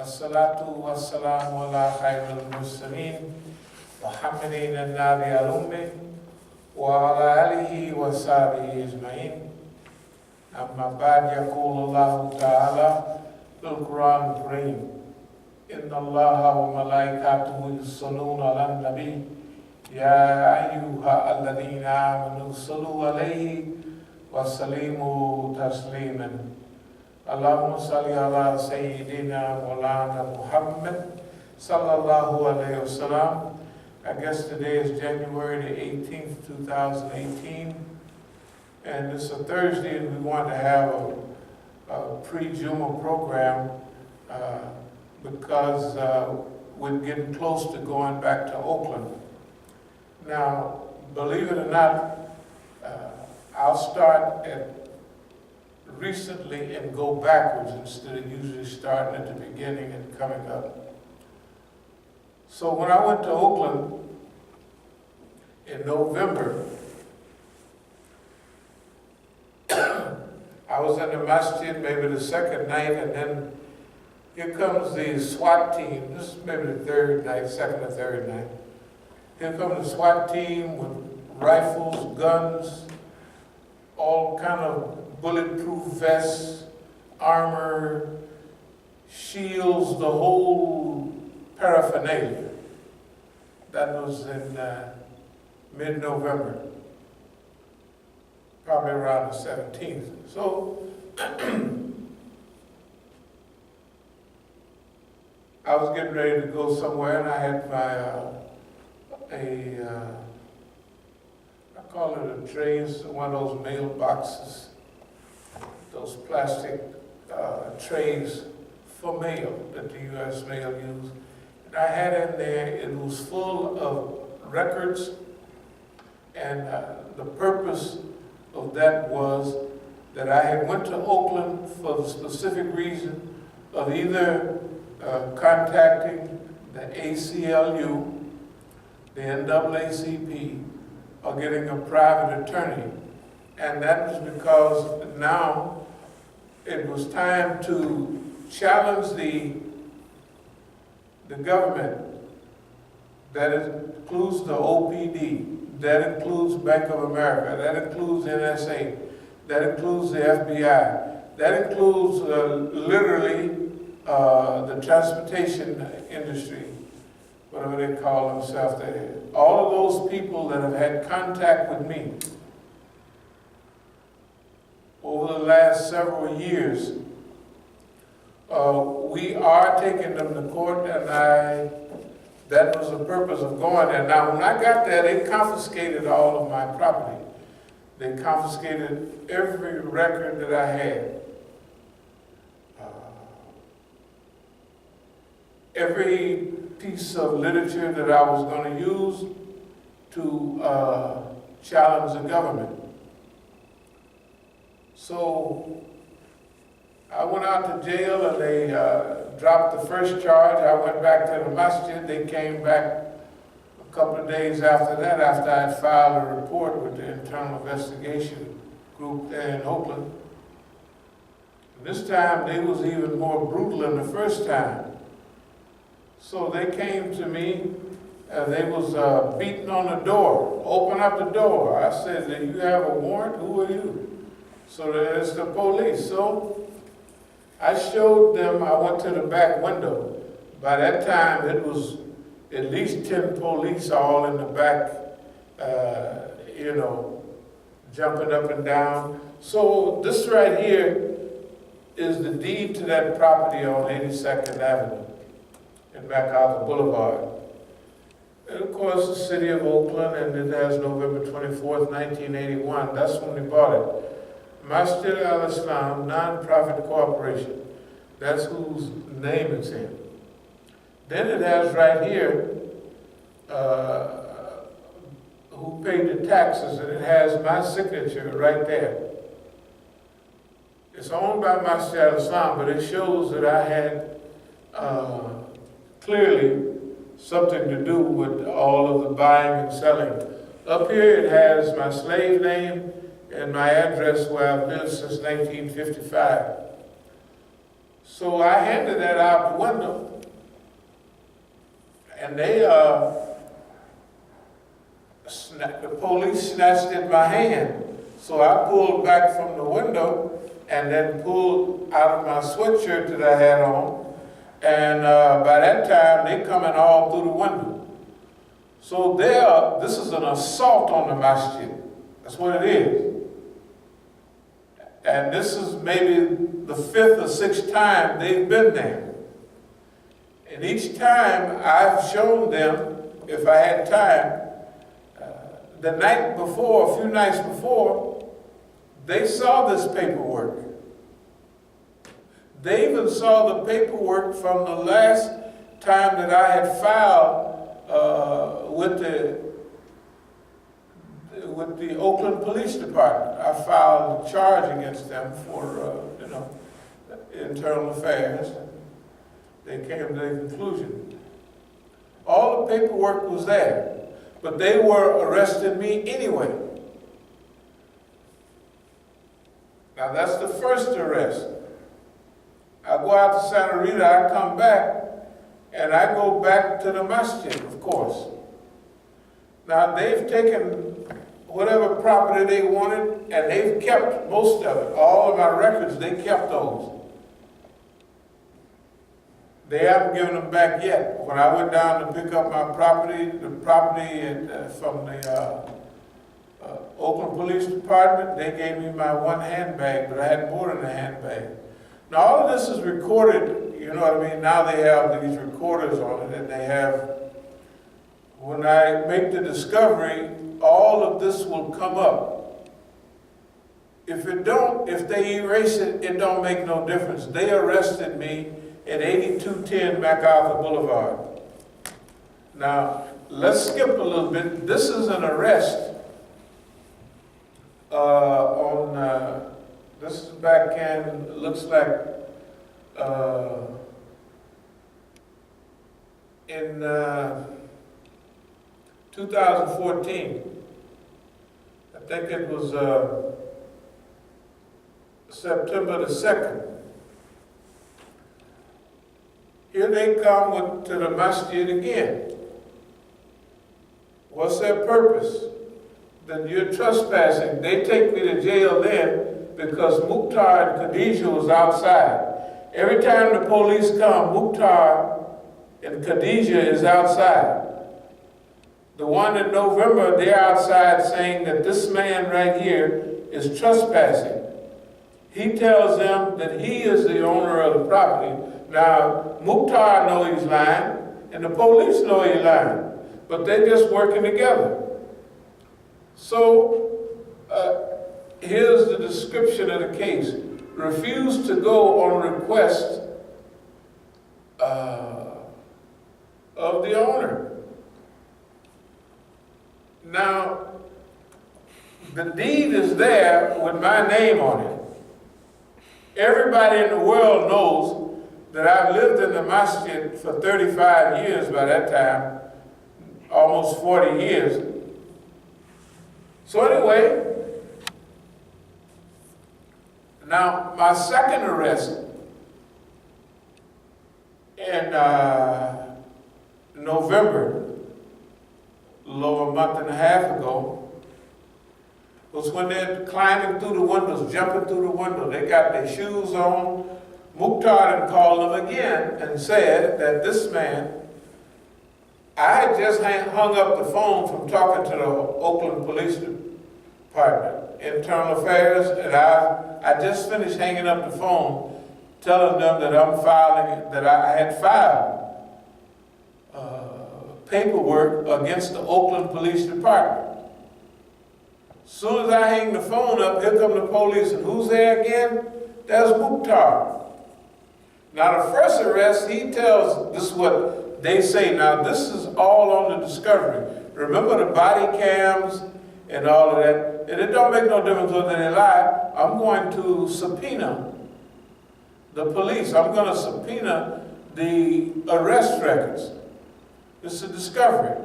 والصلاة والسلام على خير المرسلين محمد النبي الأمي وعلى آله وصحبه أجمعين. أما بعد يقول الله تعالى في القرآن الكريم إن الله وملائكته يصلون على النبي يا أيها الذين آمنوا صلوا عليه وسلموا تسليما. اللهم صل على سيدنا مولانا Muhammad sallallahu alayhi wa sallam. I guess today is January the 18th, 2018, and it's a Thursday, and we want to have a pre-Juma program because we're getting close to going back to Oakland. Now, believe it or not, I'll start at recently and go backwards instead of usually starting at the beginning and coming up. So when I went to Oakland in November, I was in the Masjid maybe the second night, and then here comes the SWAT team. This is maybe the third night, second or third night. Here comes the SWAT team with rifles, guns, all kind of bulletproof vests, armor, shields, the whole paraphernalia. That was in mid-November, probably around the 17th. So I was getting ready to go somewhere, and I had my I call it a trays, one of those mail boxes, those plastic trays for mail that the U.S. mail used. And I had in there, it was full of records, and the purpose of that was that I had went to Oakland for the specific reason of either contacting the ACLU, the NAACP, or getting a private attorney. And that was because now it was time to challenge the government. That includes the OPD, that includes Bank of America, that includes NSA, that includes the FBI, that includes literally the transportation industry, whatever they call themselves there. All of those people that have had contact with me over the last several years, we are taking them to court, and that was the purpose of going there. Now, when I got there, they confiscated all of my property. They confiscated every record that I had. Every piece of literature that I was going to use to challenge the government. So I went out to jail, and they dropped the first charge. I went back to the Masjid. They came back a couple of days after that, after I had filed a report with the Internal Investigation Group there in Oakland. And this time they was even more brutal than the first time. So they came to me, and they was beating on the door. Open up the door. I said, "Do you have a warrant? Who are you?" So it's the police. So I showed them, I went to the back window. By that time, it was at least 10 police all in the back, jumping up and down. So this right here is the deed to that property on 82nd Avenue and MacArthur Boulevard. And of course, the city of Oakland, and it has November 24th, 1981. That's when we bought it. Masjid al-Islam Non-Profit Corporation. That's whose name it's in. Then it has right here who paid the taxes, and it has my signature right there. It's owned by Masjid al-Islam, but it shows that I had clearly something to do with all of the buying and selling. Up here it has my slave name and my address where I've lived since 1955. So I handed that out the window, and the police snatched it in my hand. So I pulled back from the window and then pulled out of my sweatshirt that I had on. And by that time, they coming all through the window. So this is an assault on the masjid. That's what it is. And this is maybe the 5th or 6th time they've been there. And each time I've shown them, if I had time, the night before, a few nights before, they saw this paperwork. They even saw the paperwork from the last time that I had filed with the Oakland Police Department. I filed a charge against them for, internal affairs. They came to the conclusion. All the paperwork was there. But they were arresting me anyway. Now that's the first arrest. I go out to Santa Rita, I come back, and I go back to the masjid, of course. Now they've taken whatever property they wanted, and they've kept most of it. All of my records, they kept those. They haven't given them back yet. When I went down to pick up my property, from the Oakland Police Department, they gave me my one handbag, but I had more than a handbag. Now all of this is recorded, you know what I mean? Now they have these recorders on it, and they have, when I make the discovery, all of this will come up. If they erase it, it don't make no difference. They arrested me at 8210 MacArthur Boulevard. Now, let's skip a little bit. This is an arrest this is back in, looks like, in 2014. I think it was September the 2nd. Here they come to the masjid again. What's their purpose? That you're trespassing. They take me to jail then because Mukhtar and Khadijah was outside. Every time the police come, Mukhtar and Khadijah is outside. The one in November, they're outside saying that this man right here is trespassing. He tells them that he is the owner of the property. Now, Mukhtar knows he's lying, and the police know he's lying, but they're just working together. So, here's the description of the case. Refused to go on request of the owner. Now, the deed is there with my name on it. Everybody in the world knows that I've lived in the masjid for 35 years by that time, almost 40 years. So anyway, now my second arrest in November, a little over a month and a half ago, was when they're climbing through the windows, jumping through the window. They got their shoes on. Mukhtar called them again and said that this man, I had just hung up the phone from talking to the Oakland Police Department, Internal Affairs, and I just finished hanging up the phone, telling them that I had filed paperwork against the Oakland Police Department. As soon as I hang the phone up, here come the police, and who's there again? There's Mukhtar. Now the first arrest, he tells, this is what they say, now this is all on the discovery. Remember the body cams and all of that, and it don't make no difference whether they lie. I'm going to subpoena the police. I'm going to subpoena the arrest records. This is a discovery.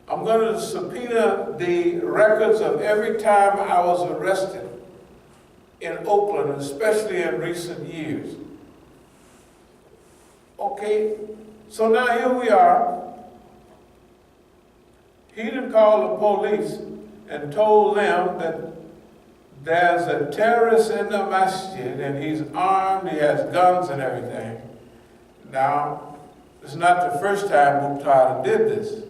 I'm going to subpoena the records of every time I was arrested in Oakland, especially in recent years. Okay, so now here we are. He done called the police and told them that there's a terrorist in the masjid and he's armed, he has guns and everything. Now, it's not the first time Mukhtar did this.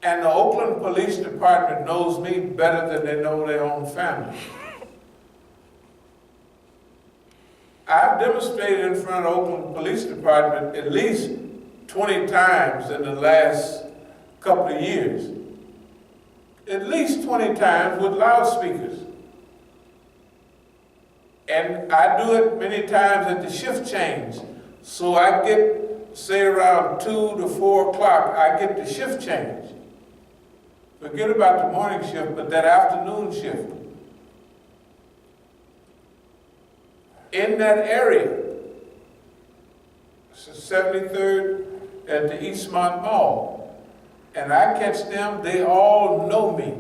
And the Oakland Police Department knows me better than they know their own family. I've demonstrated in front of the Oakland Police Department at least 20 times in the last couple of years. At least 20 times with loudspeakers. And I do it many times at the shift change. So I get, say around 2 to 4 o'clock, I get the shift change. Forget about the morning shift, but that afternoon shift. In that area, 73rd at the Eastmont Mall, and I catch them, they all know me.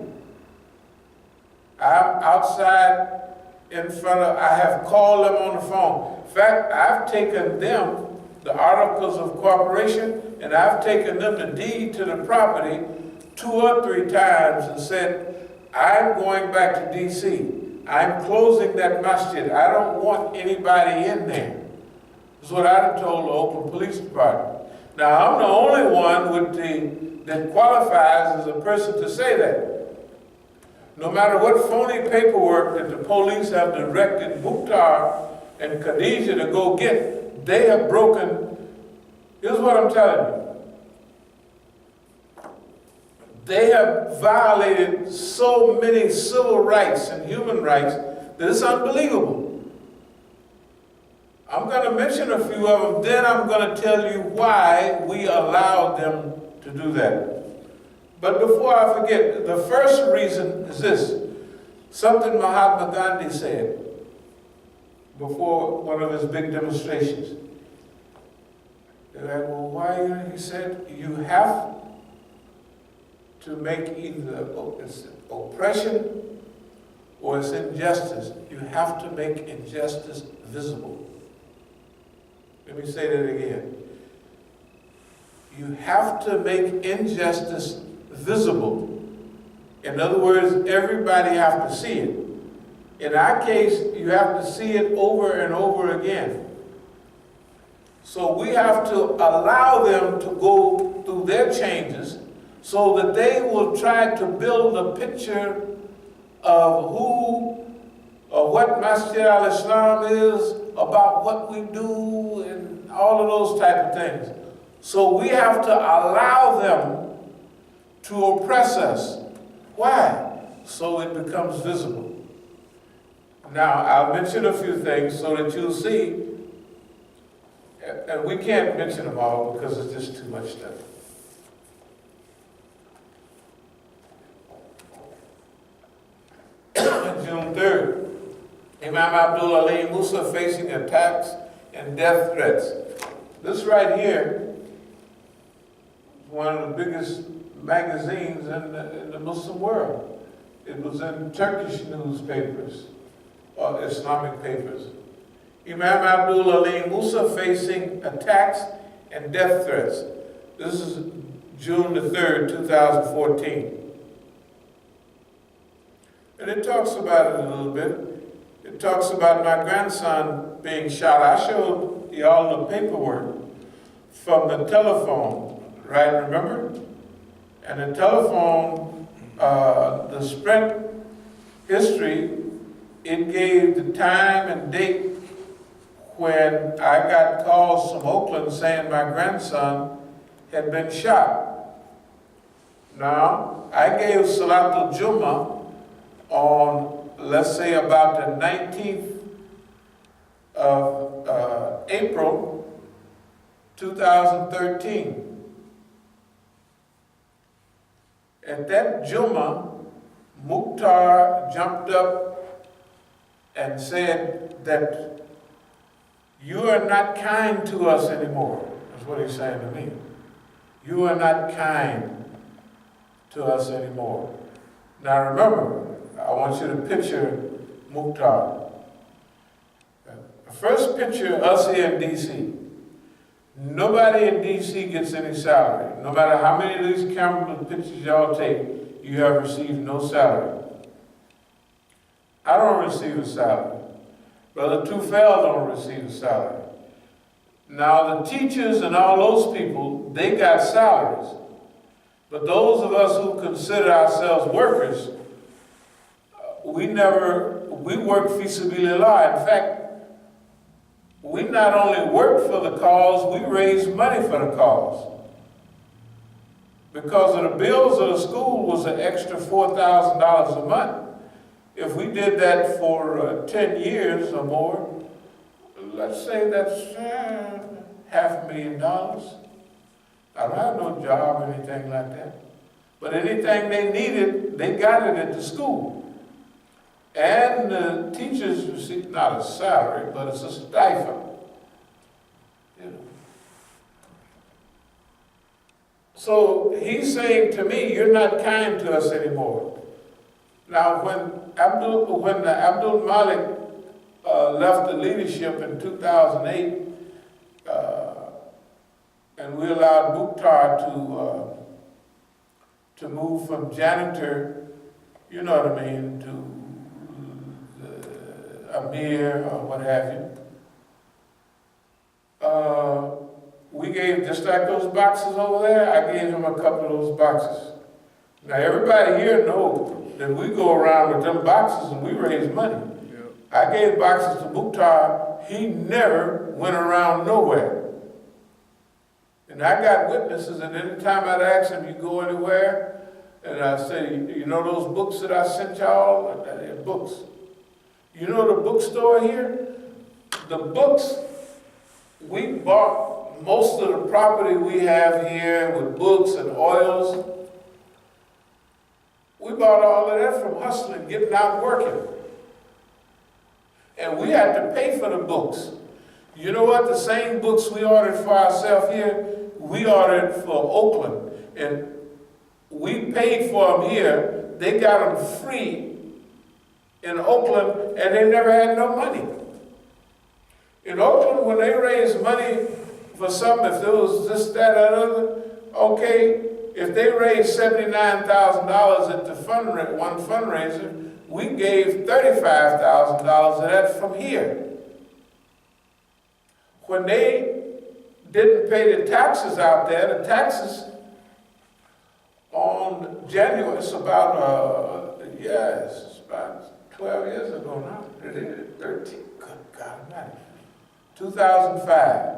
I'm outside in front of, I have called them on the phone. In fact, I've taken them the articles of cooperation, and I've taken them the deed to the property 2 or 3 times and said, I'm going back to D.C. I'm closing that masjid. I don't want anybody in there. That's what I told the Oakland Police Department. Now, I'm the only one that qualifies as a person to say that. No matter what phony paperwork that the police have directed Mukhtar and Khadijah to go get, they have broken. Here's what I'm telling you. They have violated so many civil rights and human rights that it's unbelievable. I'm going to mention a few of them, then I'm going to tell you why we allowed them to do that. But before I forget, the first reason is this. Something Mahatma Gandhi said before one of his big demonstrations. They're like, well, why? He said, you have to make either it's oppression or it's injustice. You have to make injustice visible. Let me say that again. You have to make injustice visible. In other words, everybody have to see it. In our case, you have to see it over and over again. So we have to allow them to go through their changes so that they will try to build a picture of who or what Masjid al-Islam is, about what we do, and all of those type of things. So we have to allow them to oppress us. Why? So it becomes visible. Now, I'll mention a few things so that you'll see, and we can't mention them all because it's just too much stuff. June 3rd, Imam abdul-Alim Musa facing attacks and death threats. This right here is one of the biggest magazines in the Muslim world. It was in Turkish newspapers, or Islamic papers. Imam abdul-Alim Musa facing attacks and death threats. This is June the 3rd, 2014. And it talks about it a little bit. It talks about my grandson being shot. I showed y'all the paperwork from the telephone, right? Remember? And the telephone, the Sprint history, it gave the time and date when I got calls from Oakland saying my grandson had been shot. Now, I gave Salatul Jummah on, let's say, about the 19th of April 2013. At that Jummah, Mukhtar jumped up and said that you are not kind to us anymore. That's what he's saying to me. You are not kind to us anymore. Now remember, I want you to picture Mukhtar. First picture of us here in D.C. Nobody in D.C. gets any salary. No matter how many of these camera pictures y'all take, you have received no salary. I don't receive a salary. Brother Tufel don't receive a salary. Now the teachers and all those people, they got salaries. But those of us who consider ourselves workers, we work fi sabilillah. In fact, we not only work for the cause, we raise money for the cause. Because of the bills of the school was an extra $4,000 a month. If we did that for 10 years or more, let's say that's $500,000. I don't have no job or anything like that. But anything they needed, they got it at the school. And the teachers receive not a salary, but it's a stipend. You know. So he's saying to me, you're not kind to us anymore. Now, when Abdul Malik left the leadership in 2008, and we allowed Mukhtar to move from janitor, you know what I mean, to Amir or what have you. We gave, just like those boxes over there, I gave him a couple of those boxes. Now everybody here knows that we go around with them boxes and we raise money. Yep. I gave boxes to Mukhtar, he never went around nowhere. And I got witnesses, and any time I'd ask him, you go anywhere? And I say, you know those books that I sent y'all? They're books. You know the bookstore here? The books, we bought most of the property we have here with books and oils. We bought all of that from hustling, getting out and working. And we had to pay for the books. You know what? The same books we ordered for ourselves here, we ordered for Oakland. And we paid for them here. They got them free in Oakland, and they never had no money. In Oakland, when they raised money for something, if it was this, that, or other, okay, if they raised $79,000 at the one fundraiser, we gave $35,000 of that from here. When they didn't pay the taxes out there, the taxes on January, it's about 12 years ago now. It is 13, good God, man. 2005,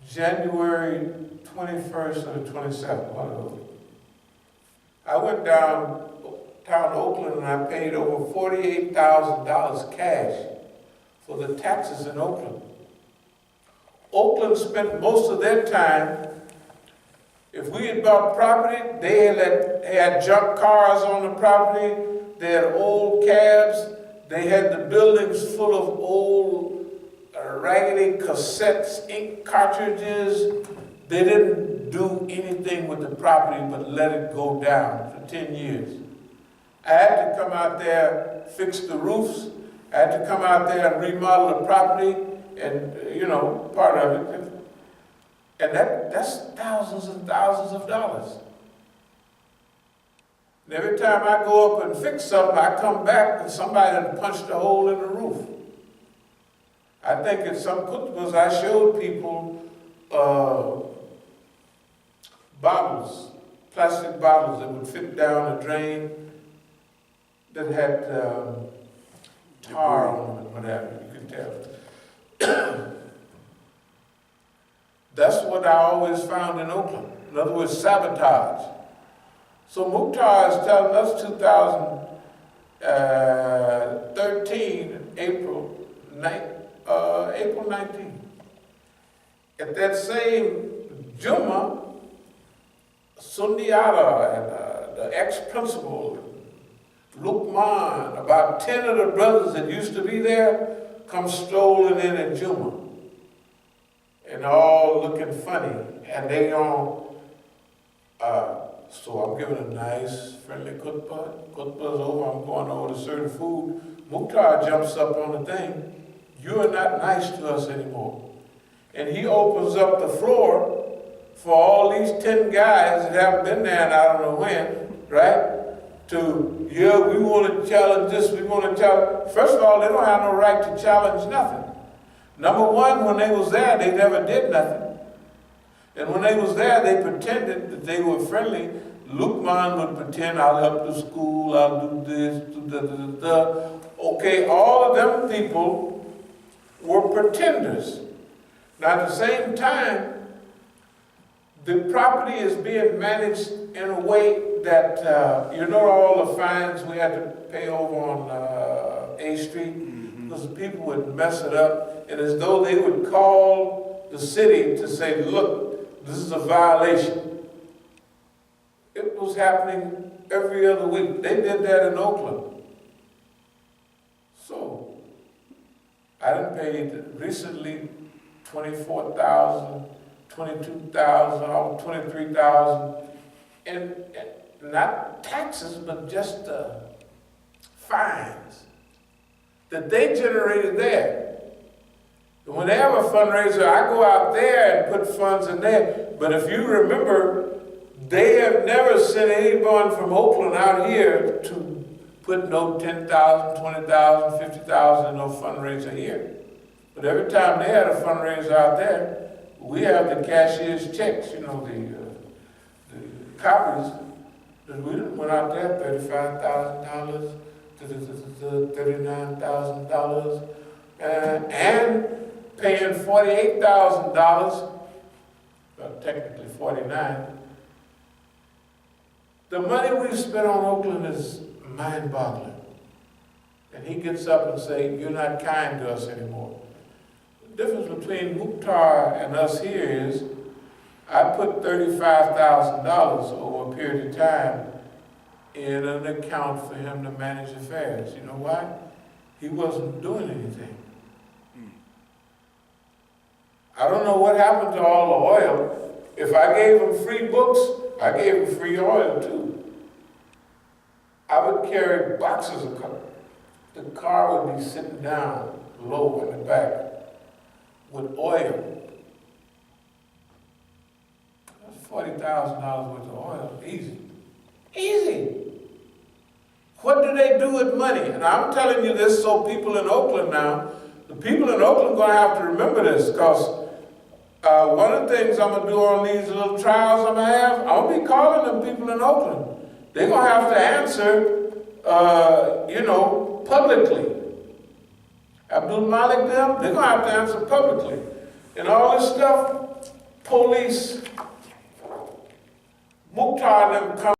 January 21st or the 27th, one of those. I went downtown Oakland and I paid over $48,000 cash for the taxes in Oakland. Oakland spent most of their time, if we had bought property, they had junk cars on the property, they had old cabs, they had the buildings full of old raggedy cassettes, ink cartridges. They didn't do anything with the property but let it go down for 10 years. I had to come out there, fix the roofs. I had to come out there and remodel the property and, you know, part of it. And that's thousands and thousands of dollars. And every time I go up and fix something, I come back and somebody done punched a hole in the roof. I think in some khutbahs I showed people bottles, plastic bottles that would fit down a drain that had tar on them and whatever, you can tell. That's what I always found in Oakland. In other words, sabotage. So Mukhtar is telling us 2013, April 19th. At that same Jummah, Sundiata and the ex-principal, Luqman, about 10 of the brothers that used to be there, come strolling in at Jummah. And all looking funny. And they on, so I'm giving a nice, friendly khutbah. Khutbah's over, I'm going over to serve food. Mukhtar jumps up on the thing. you are not nice to us anymore. And he opens up the floor for all these 10 guys that haven't been there and I don't know when, right? Yeah, we want to challenge this, we want to challenge. First of all, they don't have no right to challenge nothing. Number one, when they was there, they never did nothing. And when they was there, they pretended that they were friendly. Lukman would pretend, I'll help the school, I'll do this, do da, da, da, da. Okay, all of them people were pretenders. Now at the same time, the property is being managed in a way that, you know, all the fines we had to pay over on A Street, because people would mess it up, and as though they would call the city to say, look, this is a violation. It was happening every other week. They did that in Oakland. So, I done paid recently $24,000, $22,000, almost $23,000, and not taxes, but just fines that they generated there. And when they have a fundraiser, I go out there and put funds in there. But if you remember, they have never sent anyone from Oakland out here to put no $10,000, $20,000, $50,000 in no fundraiser here. But every time they had a fundraiser out there, we have the cashier's checks, you know, the copies. And we went out there, $35,000, $39,000, and paying $48,000, well, technically $49,000. The money we've spent on Oakland is mind-boggling. And he gets up and says, you're not kind to us anymore. The difference between Mukhtar and us here is, I put $35,000 over a period of time in an account for him to manage affairs. You know why? He wasn't doing anything. I don't know what happened to all the oil. If I gave him free books, I gave him free oil too. I would carry boxes of car. The car would be sitting down low in the back with oil. That's $40,000 worth of oil, easy. Easy. What do they do with money? And I'm telling you this so people in Oakland now, the people in Oakland are going to have to remember this, because one of the things I'm going to do on these little trials I'm going to have, I'm going to be calling them people in Oakland. They're going to have to answer, you know, publicly. Abdul-Malik them, they're going to have to answer publicly. And all this stuff, police, Mukhtar them come